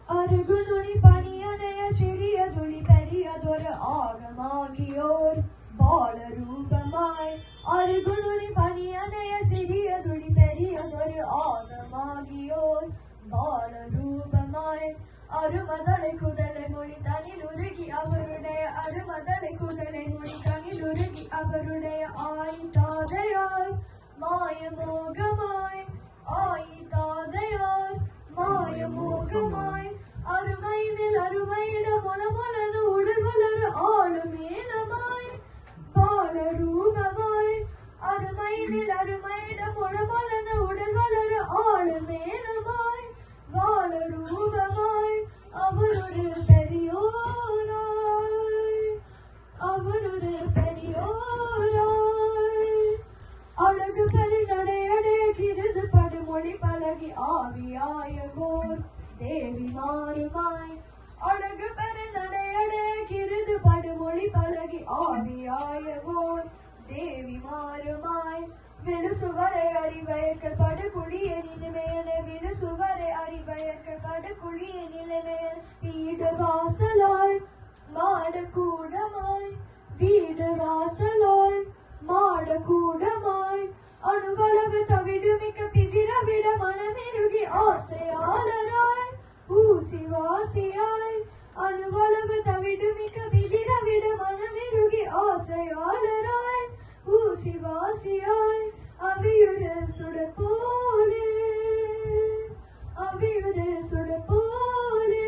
அருகுநுனி பணியனைய சிறிய துளி பெரியதொரு ஆகமாகியோர் பால ரூபமாய் அருகுநுனி பணியனைய சிறிய துளி பெரியதொரு ஆகமாகியோர் பால ரூபமாய் அருமதலை குதலை மொழி தனிலுருகி அவருடைய அருமதலை குதலை மொழி தனிலுருகி அவருடைய ஆயிதாதையாய் மாயமோகமாய் ஆயிதாதையாய் மாயமோகமாய் அருமையினில் அருமையிட மொனமொனு உடல்வளரு ஆளுமேனமாய் பால ரூபமாய் அருமையினில் அருமையிட மொனமொனு உடல்வளரு ஆளுமேனமாய் பால ரூபமாய் அவரொரு பெரியோராய் அவரொரு பெரியோராய் அழகு பெரு நடையடைய கிருது படுமொழி பழகி ஆவியாயவோர் தேவி மாறுமாய் அழகு பெரு நடையடைய கிருது படுமொழி பழகி ஆவியாயவோர் தேவி மாறுமாய் விழுசுவரை அறிவயர்கள் படுகுழிய நிலைமையன விழுசுவரை அறிவயர்கள் படுகுழிய நிலைமையன் வீடு வாசலாய் மாடக்கூடமாய் வீடு வாசலாய் மாடக்கூடமாய் அணுவளவு தவிடுமிக்க பிதிரவிட மனமிருகி ஆசையாளராய் ஊசி வாசியாய் அணுவளவு தவிடுமிக்க பிதிரவிட மனமிருகி ஆசையாளராய் ஊசி வாசியாய் அவியுரு சுடப்போலே அவியுரு சுடப்போலே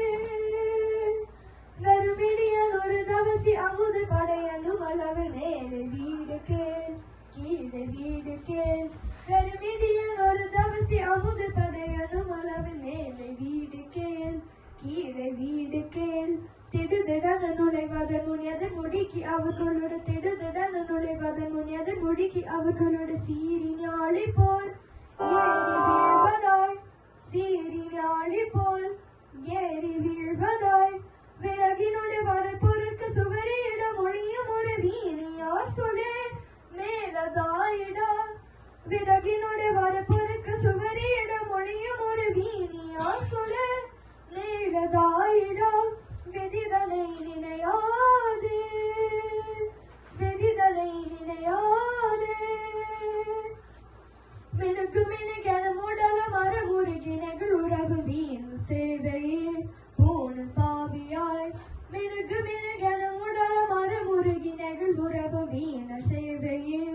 வெறுமிடியன் ஒரு தவசி அமுது படையனும் அளவு மேலே வீடு கேள் கீழே வீடு கேள் வெறுமிடியன் ஒரு தவசி அமுது படையனும் அளவு மேலே வீடு கேள் கீழே வீடு கேள் திடுதிடன நுழைவதன் முனியதன் முடிக்கி அவர்களோட திடுதிடன நுழைவதன் முனியதன் முடிக்கி அவர்களோட சீரி ஞாழி போல் ஏறி வீழ்வதாய் சீரி ஞாழி போல் ஏறி வீழ்வதாய் விறகினோட வரப்பொருட்கு சுவரியிட மொழியும் ஒரு வீணியா சொல்லே மேலதாயிடா விறகினோட வரப்பொருட்கு சுவரியிட மொழியும் ஒரு வீணியா சொல்லே மேலதாயிடா வெதிதலை நினையாதே வெதிதலை நினையாதே மினுக்கு மினுகென முடல மரமுருகினகள் உறவு வீண் சேவையே பூணு பாவியாய் மினுக்கு மினுகென முடல மரமுருகினகள் உறவு வீண சேவையே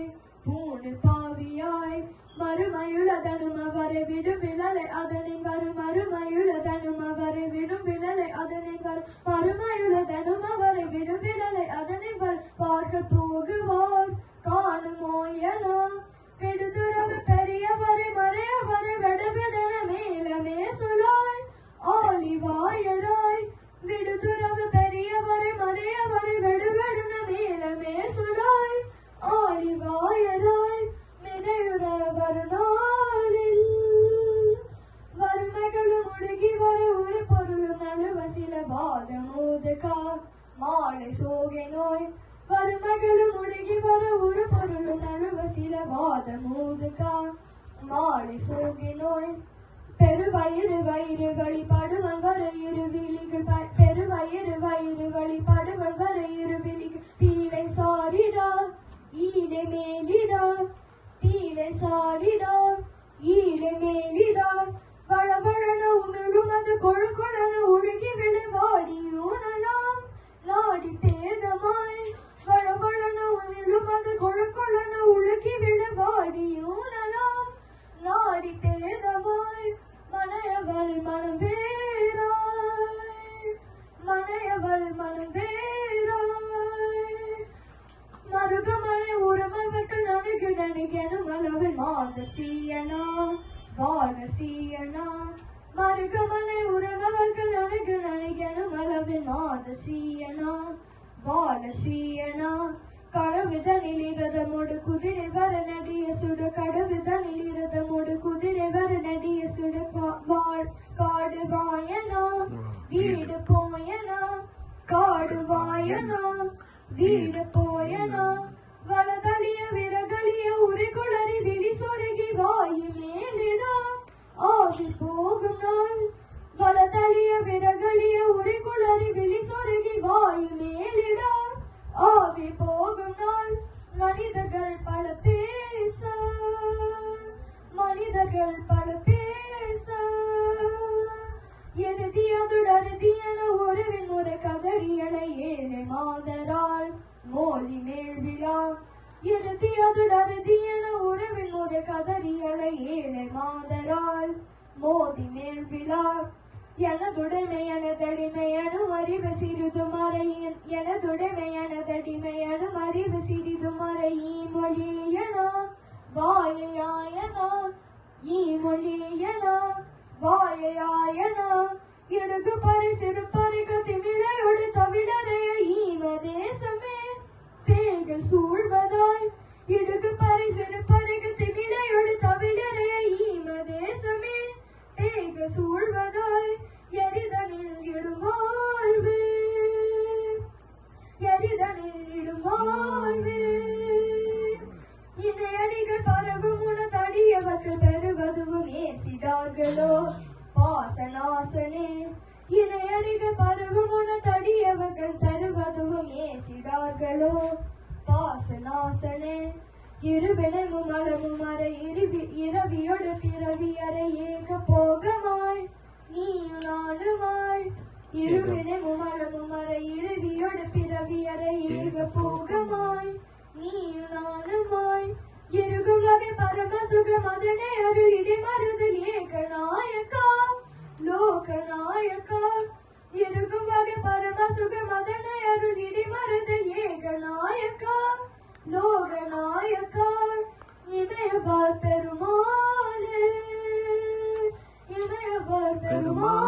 பூணு பாவியாய் மறுமயுளதனும் அவரை விடும் விழலை அதனின் வரும் மறுமயுளதனும் அவரை விடும் விழலை அதனின் வரும் மறுமயுளதனும் அவரை விடும் விழலை அதனின் வரும் பார்க்க போகுவார் காணுமோயனா விடுதுறவு பெரியவரை மறையவரை விடவிடன மேலமே சொலாய் ஆலிவாயராய் விடுதுறவு பெரியவரை மறையவரை விடுவிடன மேலமே சொலாய் ஆலிவாயராய் நினைவுற வருநாளில் வறுமைகளும் முழுகி வர ஒரு பொருளும் நழுவ சில வாதமோதுகா மாலை சோகை நோய் வறுமைகளும் முழுகி வர ஒரு பொருளும் நழுவ சில வாதமோதுகா மாலை சோகை நோய் பெருவயிறு வயிறு வழிபடுவன் வர இரு விழிகள் பெருவயிறு வயிறு வழிபடுவன் வர இரு விழிகள் சீலை சாரிடா ஈடை மேலிடா பீலை சாரிடா ஈடை மேலிடா வளவளன உணருமது கொழுகொழன ஒழுகி விளைவாடி ஊனலாம் நாடி பேதமாய் வளவளன உணருமது கொழுக்கொழன ஒழுகி விளைவாடி ஊனலாம் நாடி பேதமாய் மனையவள் மனம் வேறாய் மனையவள் மனம் வேறாய் மருகமனை உறமவர்கள் நணுகு நணுகெனும் அளவில் மாதசீயனா வானசீயனா மருகமனை உறமவர்கள் நணுகு நணுகெனும் அளவில் மாதசீயனா வானசீயனா கடவுதனில் இரதமோடு குதிரை வர நடிய சுட கடவுதனில் இரதமோடு குதிரை வர நடிய சுட காடு வாயனா வீடு போயனா காடு வாயனா வீடு போயனா வலதலிய விரகலிய உரைகுளறி விழி சொருகி வாயு மேலிடா ஆவி போகும் நாள் மோதி மேல் விழா எதிர்த்தி அதுடருதி என உறவின் முறை கதறியலை ஏழை மாதரால் மோதி மேல் விழா எனதுடைமை எனதடிமை எனும் அறிவு சிறிது மறையின் எனதுடைமை எனதடிமை எனும் அறிவு சிறிது மறையின் மொழியனா வாயாயனா ஈமொழியனா வாயாயனா இடுகு பறை சிறு பறைக்கு திமிழையோடு தவிழறைய ஈம தேசமே பேய்கள் சூழ்வதாய் இடுகு பறை சிறு பறைக்கு திமிழையோடு தவிழறைய ஈம தேசமே பேய்கள் சூழ்வதாய் எரிதனில் இடுவாழ்வே எரிதனில் இடுவாழ்வே இணையடிகள் பரவும் உனதடியவர்கள் பெறுவதுவும் ஏசிடார்களோ பாசனாசனே இணையடிகள் பரவும் உனதடியவர்கள் பெறுவதுவும் ஏசிடார்களோ பாசனாசனே இருவினமும் அளவும் அறை இரவியோடு பிறவி அறை ஏக போகமாய் நீயும் நானுமாய் இருவினமும் அளவும் அறை இரவியோடு பிறவி அறை ஏக போகமாய் நீயும் நானுமாய் இருக்கும் வகை பரம சுகம் அதனை அருள் இடி மறுதல் ஏகநாயக்கா லோகநாயக்கா இருக்கும் வகை பரம சுகம் அதனை அருள் இடி மறுதல் ஏகநாயக்கா லோகநாயக்கா இமயவார் பெருமாளே இமயவார் பெருமாளே